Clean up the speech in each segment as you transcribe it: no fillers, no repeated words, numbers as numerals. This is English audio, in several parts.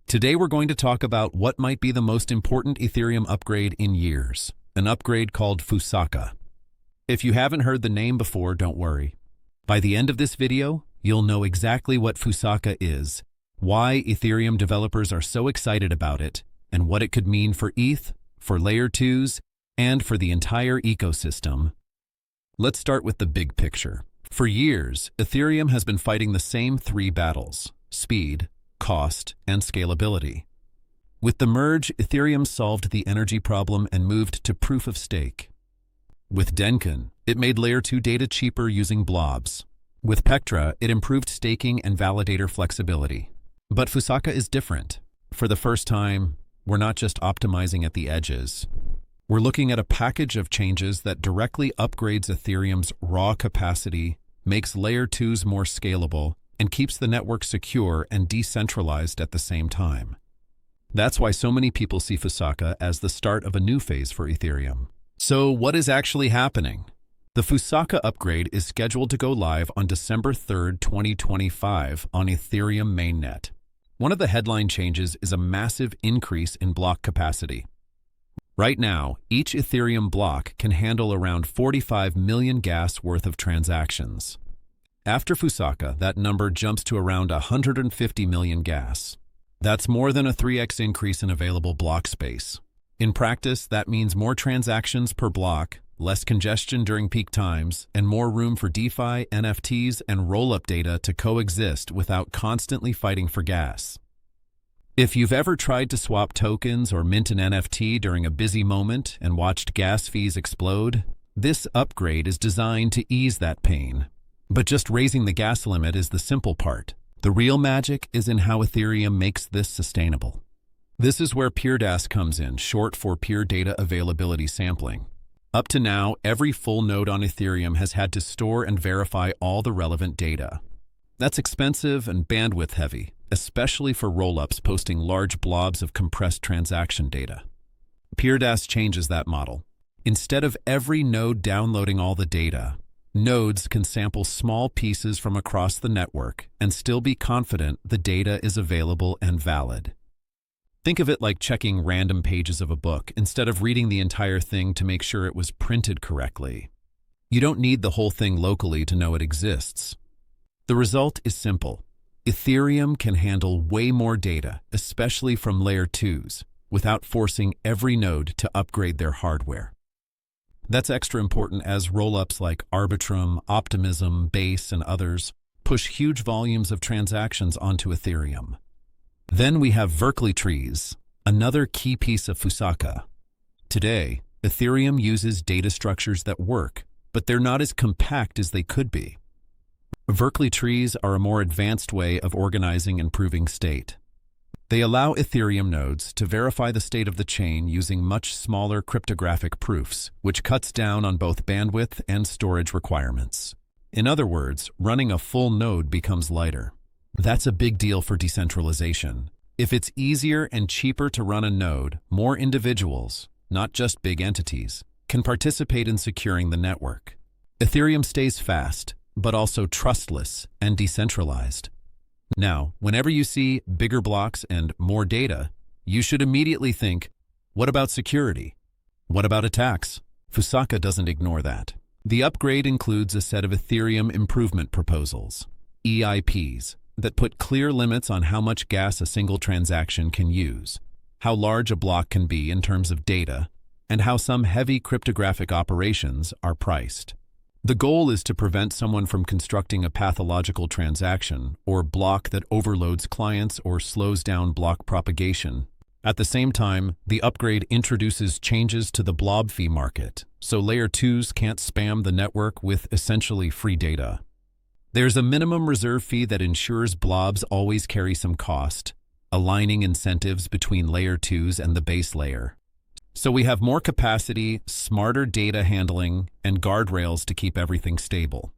Today we're going to talk about what might be the most important Ethereum upgrade in years, an upgrade called Fusaka. If you haven't heard the name before, don't worry. By the end of this video, you'll know exactly what Fusaka is, why Ethereum developers are so excited about it, and what it could mean for ETH, for Layer 2s, and for the entire ecosystem. Let's start with the big picture. For years, Ethereum has been fighting the same three battles: speed, cost, and scalability. With the merge, Ethereum solved the energy problem and moved to proof of stake. With Denken, it made Layer 2 data cheaper using blobs. With Pectra, it improved staking and validator flexibility. But Fusaka is different. For the first time, we're not just optimizing at the edges. We're looking at a package of changes that directly upgrades Ethereum's raw capacity, makes Layer 2s more scalable, and keeps the network secure and decentralized at the same time. That's why so many people see Fusaka as the start of a new phase for Ethereum. So what is actually happening? The Fusaka upgrade is scheduled to go live on December 3rd, 2025 on Ethereum mainnet. One of the headline changes is a massive increase in block capacity. Right now, each Ethereum block can handle around 45 million gas worth of transactions. After Fusaka, that number jumps to around 150 million gas. That's more than a 3x increase in available block space. In practice, that means more transactions per block, less congestion during peak times, and more room for DeFi, NFTs, and rollup data to coexist without constantly fighting for gas. If you've ever tried to swap tokens or mint an NFT during a busy moment and watched gas fees explode, this upgrade is designed to ease that pain. But just raising the gas limit is the simple part. The real magic is in how Ethereum makes this sustainable. This is where PeerDAS comes in, short for Peer Data Availability Sampling. Up to now, every full node on Ethereum has had to store and verify all the relevant data. That's expensive and bandwidth heavy, especially for rollups posting large blobs of compressed transaction data. PeerDAS changes that model. Instead of every node downloading all the data, nodes can sample small pieces from across the network and still be confident the data is available and valid. Think of it like checking random pages of a book instead of reading the entire thing to make sure it was printed correctly. You don't need the whole thing locally to know it exists. The result is simple. Ethereum can handle way more data, especially from Layer 2s, without forcing every node to upgrade their hardware. That's extra important as rollups like Arbitrum, Optimism, Base, and others push huge volumes of transactions onto Ethereum. Then we have Verkle trees, another key piece of Fusaka. Today, Ethereum uses data structures that work, but they're not as compact as they could be. Verkle trees are a more advanced way of organizing and proving state. They allow Ethereum nodes to verify the state of the chain using much smaller cryptographic proofs, which cuts down on both bandwidth and storage requirements. In other words, running a full node becomes lighter. That's a big deal for decentralization. If it's easier and cheaper to run a node, more individuals, not just big entities, can participate in securing the network. Ethereum stays fast, but also trustless and decentralized. Now, whenever you see bigger blocks and more data, you should immediately think, what about security? What about attacks? Fusaka doesn't ignore that. The upgrade includes a set of Ethereum improvement proposals, EIPs, that put clear limits on how much gas a single transaction can use, how large a block can be in terms of data, and how some heavy cryptographic operations are priced. The goal is to prevent someone from constructing a pathological transaction or block that overloads clients or slows down block propagation. At the same time, the upgrade introduces changes to the blob fee market, so Layer 2s can't spam the network with essentially free data. There's a minimum reserve fee that ensures blobs always carry some cost, aligning incentives between Layer 2s and the base layer. So we have more capacity, smarter data handling, and guardrails to keep everything stable.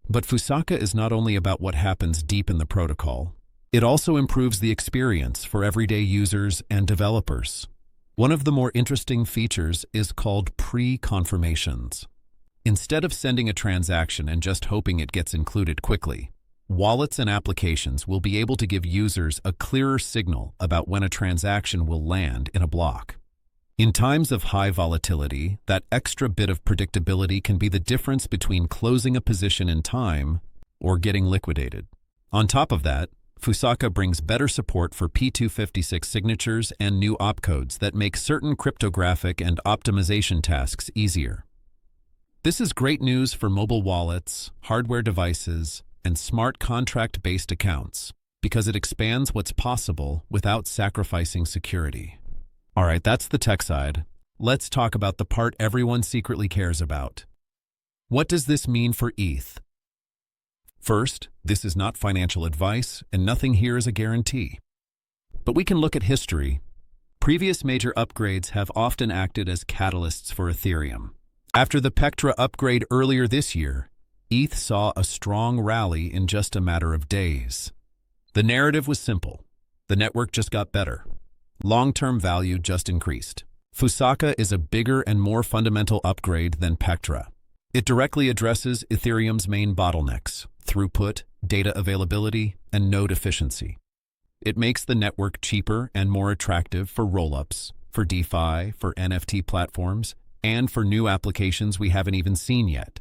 But Fusaka is not only about what happens deep in the protocol. It also improves the experience for everyday users and developers. One of the more interesting features is called pre-confirmations. Instead of sending a transaction and just hoping it gets included quickly, wallets and applications will be able to give users a clearer signal about when a transaction will land in a block. In times of high volatility, that extra bit of predictability can be the difference between closing a position in time or getting liquidated. On top of that, Fusaka brings better support for P256 signatures and new opcodes that make certain cryptographic and optimization tasks easier. This is great news for mobile wallets, hardware devices, and smart contract-based accounts because it expands what's possible without sacrificing security. All right, that's the tech side. Let's talk about the part everyone secretly cares about. What does this mean for ETH? First, this is not financial advice, and nothing here is a guarantee. But we can look at history. Previous major upgrades have often acted as catalysts for Ethereum. After the Pectra upgrade earlier this year, ETH saw a strong rally in just a matter of days. The narrative was simple. The network just got better. Long-term value just increased. Fusaka is a bigger and more fundamental upgrade than Pectra. It directly addresses Ethereum's main bottlenecks: throughput, data availability, and node efficiency. It makes the network cheaper and more attractive for rollups, for DeFi, for NFT platforms, and for new applications we haven't even seen yet.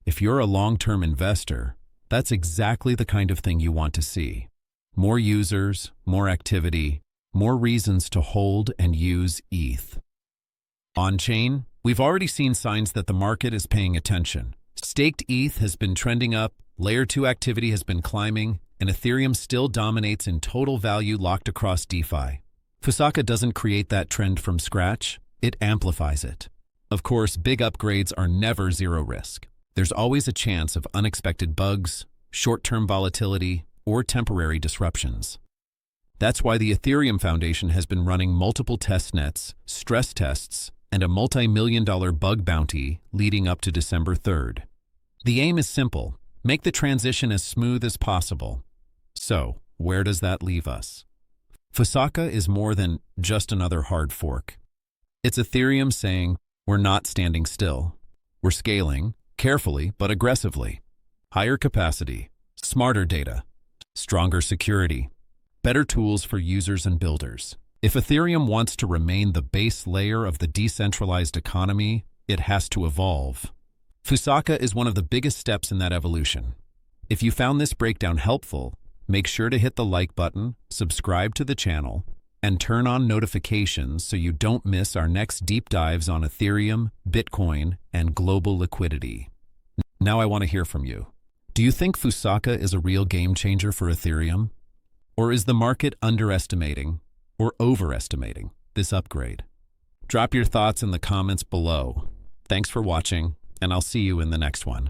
If you're a long-term investor, that's exactly the kind of thing you want to see. More users, more activity, more reasons to hold and use ETH. On-chain, we've already seen signs that the market is paying attention. Staked ETH has been trending up, Layer 2 activity has been climbing, and Ethereum still dominates in total value locked across DeFi. Fusaka doesn't create that trend from scratch, it amplifies it. Of course, big upgrades are never zero risk. There's always a chance of unexpected bugs, short-term volatility, or temporary disruptions. That's why the Ethereum Foundation has been running multiple testnets, stress tests, and a multi-million-dollar bug bounty leading up to December 3rd. The aim is simple: make the transition as smooth as possible. So, where does that leave us? Fusaka is more than just another hard fork. It's Ethereum saying, we're not standing still. We're scaling, carefully but aggressively. Higher capacity, smarter data, stronger security, better tools for users and builders. If Ethereum wants to remain the base layer of the decentralized economy, it has to evolve. Fusaka is one of the biggest steps in that evolution. If you found this breakdown helpful, make sure to hit the like button, subscribe to the channel, and turn on notifications so you don't miss our next deep dives on Ethereum, Bitcoin, and global liquidity. Now I want to hear from you. Do you think Fusaka is a real game changer for Ethereum? Or is the market underestimating or overestimating this upgrade? Drop your thoughts in the comments below. Thanks for watching, and I'll see you in the next one.